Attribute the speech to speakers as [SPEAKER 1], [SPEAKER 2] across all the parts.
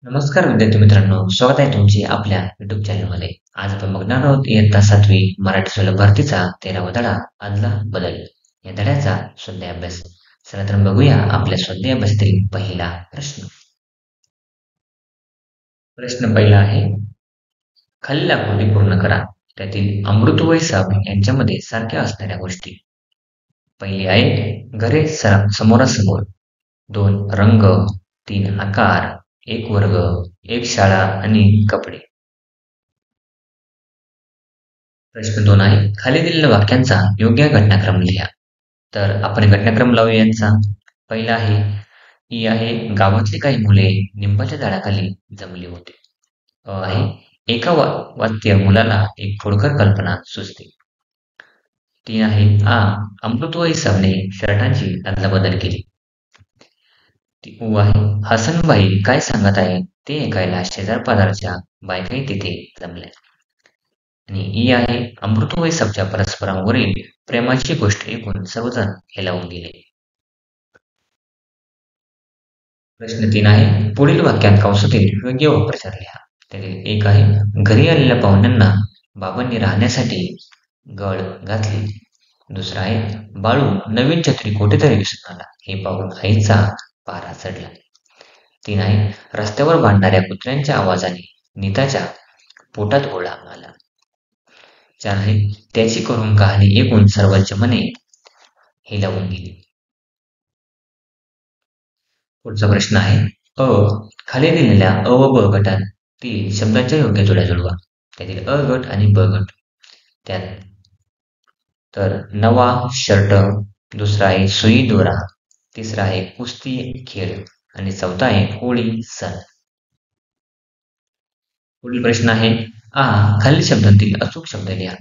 [SPEAKER 1] नमस्कार विद्यार्थी मित्रांनो, स्वागत आहे तुमचे आपल्या युट्यूब चॅनलमध्ये. आज आपण बघणार आहोत इयत्ता 7वी मराठी सुलभ भरतीचा 13वा धडा आदला बदल या धड्याचा स्वाध्याय अभ्यास. चला तर बघूया आपल्या स्वाध्याय अभ्यासातील पहिला प्रश्न. प्रश्न पहिला आहे, खालील आकृती पूर्ण करा. त्यातील अमृत व हिसाब यांच्यामध्ये सारख्या असणाऱ्या गोष्टी. पहिली आहे घरे समोरासमोर, 2 रंग, 3 आकार, 1 वर्ग, 1 शाळा आणि कपडे. प्रश्न 2 आहे, खाली दिलेल्या वाक्यांचा योग्य घटनाक्रम लिहा. तर आपण घटनाक्रम लावूया यांचा. पहिला आहे, ही आहे गावातली काही मुले लिंबाच्या झाडाखाली जमली होती. आहे एका वाक्य मुलाला एक खोडकर कल्पना सुचते. 3 आहे, अमृत व हिसाबने शर्टांची अदलाबदल केली. ती ऊ आहे, हसनबाई काय सांगत आहे ते ऐकायला शेजार-पाजारच्या बायकाही तिथे जमल्या. आणि ई आहे, अमृत व हिसाबच्या परस्परांवरील प्रेमाची गोष्ट ऐकून सर्वजण हेलावून गेले. प्रश्न 3 आहे, पुढील वाक्यात कंसातील योग्य वाक्प्रचार लिहा. त्यातील 1 आहे, घरी आलेल्या पाहुण्यांना बाबांनी राहण्यासाठी गड घातली. दुसरा आहे, बाळू नवीन छत्री कुठेतरी विसरून आला हे पाहून आईचा पारा चढला. 3 आहे, रस्त्यावर भांडणाऱ्या कुत्र्यांच्या आवाजाने नीताच्या पोटात गोळा आला. 4 आहे, त्याची करून कहाणी ऐकून सर्वांच्या मने हेलावून गेली. पुढचा प्रश्न आहे, खाली दिलेल्या अ व ब गटातील शब्दांच्या योग्य जोड्या जुळवा. त्यातील अ गट आणि ब गट. त्यात तर नवा शर्ट, दुसरा आहे सुई दोरा, तिसरा आहे कुस्ती खेळ आणि चौथा आहे होळी सण. पुढील प्रश्न आहे, खालील शब्दांतील अचूक शब्द लिहा.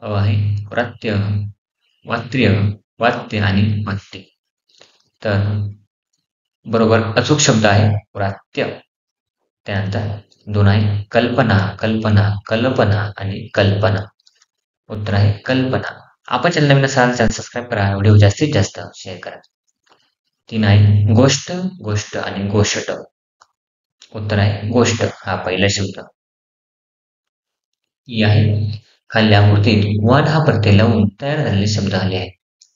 [SPEAKER 1] अ आहे प्रत्य, वात्य, वात्य आणि वात्य. तर बरोबर अचूक शब्द आहे व्रात्य. त्यानंतर 2 आहे कल्पना, कल्पना, कल्पना आणि कल्पना. उत्तर आहे कल्पना. आपण चॅनल नवीन असाल चॅनल सबस्क्राईब करा, व्हिडिओ जास्तीत जास्त शेअर करा. 3 आहे गोष्ट, गोष्ट आणि गोष्ट. उत्तर आहे गोष्ट हा पहिला शब्द. ई आहे, खालील आकृतीत वाढ हा प्रत्यय लावून तयार झालेले शब्द आले आहेत.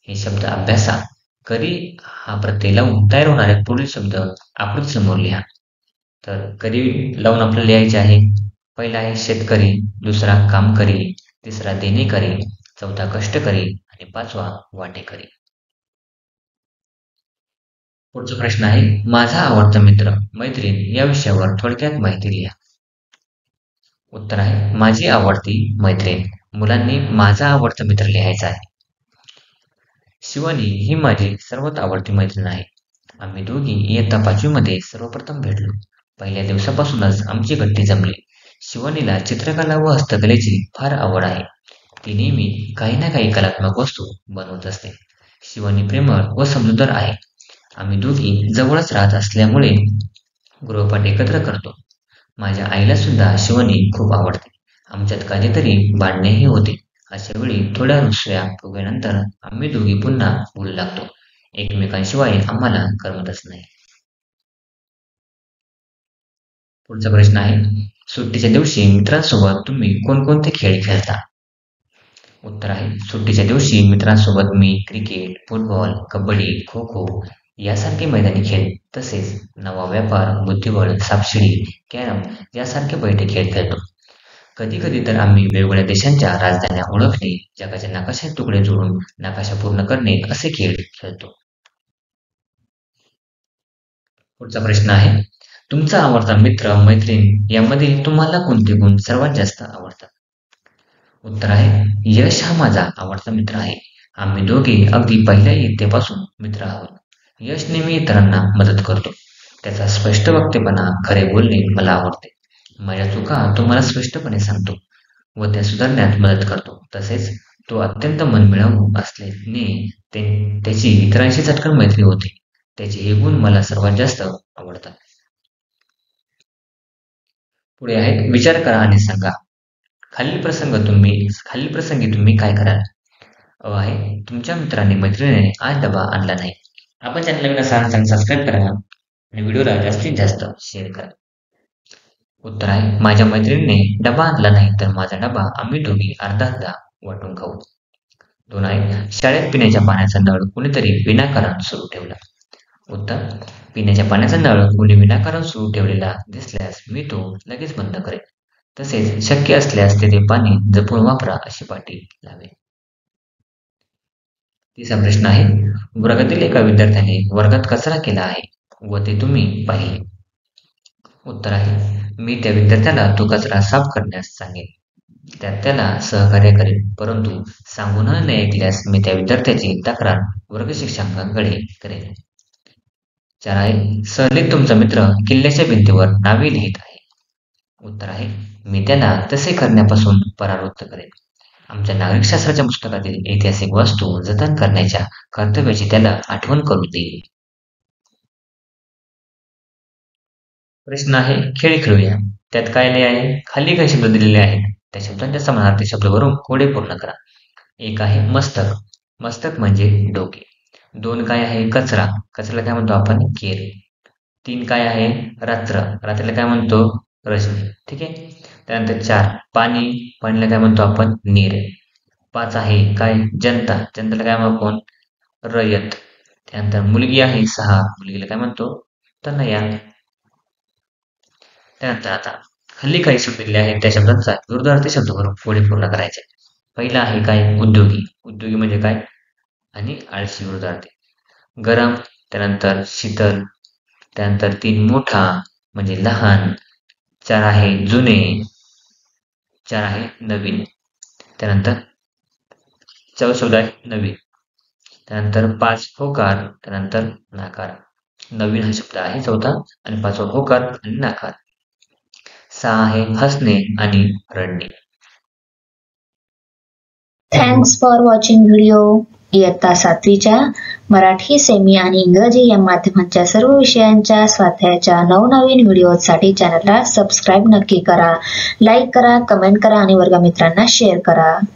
[SPEAKER 1] हे शब्द अभ्यासा. करी हा प्रत्यय लावून तयार होणारे पुढील शब्द आकृती समोर लिहा. तर करी लावून आपल्याला लिहायचे आहे. पहिला आहे शेतकरी, दुसरा कामकरी, तिसरा देणेकरी, चौथा कष्टकरी आणि पाचवा वाटेकरी. पुढचा प्रश्न आहे, माझा आवडता मित्र मैत्रीण या विषयावर थोडक्यात माहिती लिहा. उत्तर आहे माझी आवडती मैत्रीण. मुलांनी माझा आवडता मित्र लिहायचा आहे. शिवानी ही माझी सर्वात आवडती मैत्रीण आहे. आम्ही दोघी इयत्ता 5वी मध्ये सर्वप्रथम भेटलो. पहिल्या दिवसापासूनच आमची गट्टी जमली. शिवानीला चित्रकला व हस्तकलेची फार आवड आहे. ती नेहमी काही ना काही कलात्मक वस्तू बनवत असते. शिवानी प्रेमळ व समजूतदार आहे. आम्ही दोघी जवळच राहत असल्यामुळे गृहपाठ एकत्र करतो. माझ्या आईला सुद्धा शिवानी खूप आवडते. आमच्यात कधीतरी भांडणेही होते. अशा वेळी थोड्या रुसव्या फुगल्यानंतर आम्ही दोघी पुन्हा बोलू लागतो. एकमेकांशिवाय आम्हाला करमतच नाही. पुढचा प्रश्न आहे, सुट्टीच्या दिवशी मित्रांसोबत तुम्ही कोणकोणते खेळ खेळता? उत्तर आहे सुट्टीच्या दिवशी मित्रांसोबत मी क्रिकेट, फुटबॉल, कबड्डी, खो खो यासारखे मैदानी खेळ तसेच नवा व्यापार, बुद्धिबळ, सापशिडी, कॅरम यासारखे बैठे खेळ खेळतो. कधी कधी तर आम्ही वेगवेगळ्या देशांच्या राजधान्या ओळखणे, जगाच्या नकाशात तुकडे जोडून नकाशा पूर्ण करणे असे खेळ खेळतो. पुढचा प्रश्न आहे, तुमचा आवडता मित्र मैत्रीण यामधील तुम्हाला कोणते गुण सर्वात जास्त आवडतात? उत्तर आहे यश हा माझा आवडता मित्र आहे. आम्ही दोघे अगदी पहिल्या इयत्तेपासून मित्र आहोत. यश नेहमी इतरांना मदत करतो. त्याचा स्पष्ट वक्तेपणा, खरे बोलणे मला आवडते. माझ्या चुका तो मला स्पष्टपणे सांगतो व त्या सुधारण्यात मदत करतो. तसेच तो अत्यंत मनमिळावू असल्याने त्याची इतरांशी चटकन मैत्री होते. त्याचे हे गुण मला सर्वात जास्त आवडतात. पुढे आहेत, विचार करा आणि सांगा. खालील प्रसंगी तुम्ही काय कराल? आहे तुमच्या मित्राने मैत्रिणीने आज डबा आणला नाही. आपण चॅनल नवीन असाल चॅनल सबस्क्राईब करा आणि व्हिडिओला जास्तीत जास्त शेअर करा. उत्तर आहे माझ्या मैत्रिणीने डबा आणला नाही तर माझा डबा आम्ही दोघी अर्धा अर्धा वाटून खाऊ. 2 आहे शाळेत पिण्याच्या पाण्याचा नळ कुणीतरी विनाकारण सुरू ठेवला. उत्तर पिण्याच्या पाण्याचा नळ कुणी विनाकारण सुरू ठेवलेला दिसल्यास मी तो लगेच बंद करेन. तसेच शक्य असल्यास ते पाणी जपून वापरा अशी पाटी लावेल. तिसरा प्रश्न आहे वर्गातील एका विद्यार्थ्याने वर्गात कचरा केला आहे व ते तुम्ही पाहिले. उत्तर आहे मी त्या विद्यार्थ्याला तो कचरा साफ करण्यास सांगेन. त्याला सहकार्य करेन परंतु सांगून न ऐकल्यास मी त्या विद्यार्थ्याची तक्रार वर्ग शिक्षकांकडे करेन. 4 आहे सहलीत तुमचा मित्र किल्ल्याच्या भिंतीवर नावे लिहित आहे. उत्तर आहे मी त्याला तसे करण्यापासून परावृत्त करेन. आमच्या नागरिकशास्त्राच्या पुस्तकातील ऐतिहासिक वास्तू जतन करण्याच्या कर्तव्याची त्याला आठवण करून देईल. प्रश्न आहे खेळ खेळूया. त्यात काय लिहिले आहे खाली काही शब्द दिलेले आहेत त्या शब्दांच्या समानार्थी शब्द भरून कोडे पूर्ण करा. 1 आहे मस्तक. मस्तक म्हणजे डोके. 2 काय आहे कचरा. कचऱ्याला काय म्हणतो आपण केर. 3 काय आहे रात्र. रात्रीला काय म्हणतो रश्मी. ठीक आहे. त्यानंतर 4 पाणी. पाणीला काय म्हणतो आपण नीर. 5 आहे काय जनता. जनतेला काय म्हणतो आपण रयत. त्यानंतर मुलगी आहे 6. मुलगीला काय म्हणतो तनया. त्यानंतर आता खाली काही शब्द दिले आहेत त्या शब्दांचा विरुद्धार्थी शब्द भरून पुढे पूर्ण करायचे. पहिला आहे काय उद्योगी. उद्योगी म्हणजे काय आणि आळशी विरुद्धार्थी. गरम त्यानंतर शीतल. त्यानंतर 3 मोठा म्हणजे लहान. 4 आहे जुने. 4 आहे नवीन. त्यानंतर 4 शब्द आहे नवीन. त्यानंतर 5 होकार. त्यानंतर नाकार. नवीन हा शब्द आहे चौथा आणि 5वा होकार आणि नाकार. 6 आहे हसणे आणि रडणे.
[SPEAKER 2] Thanks for watching video. इयत्ता 7वीच्या मराठी, सेमी आणि इंग्रजी या माध्यमांच्या सर्व विषयांच्या स्वाध्यायाच्या नवनवीन व्हिडिओसाठी चॅनलला सबस्क्राईब नक्की करा. लाईक करा, कमेंट करा आणि वर्गमित्रांना शेअर करा.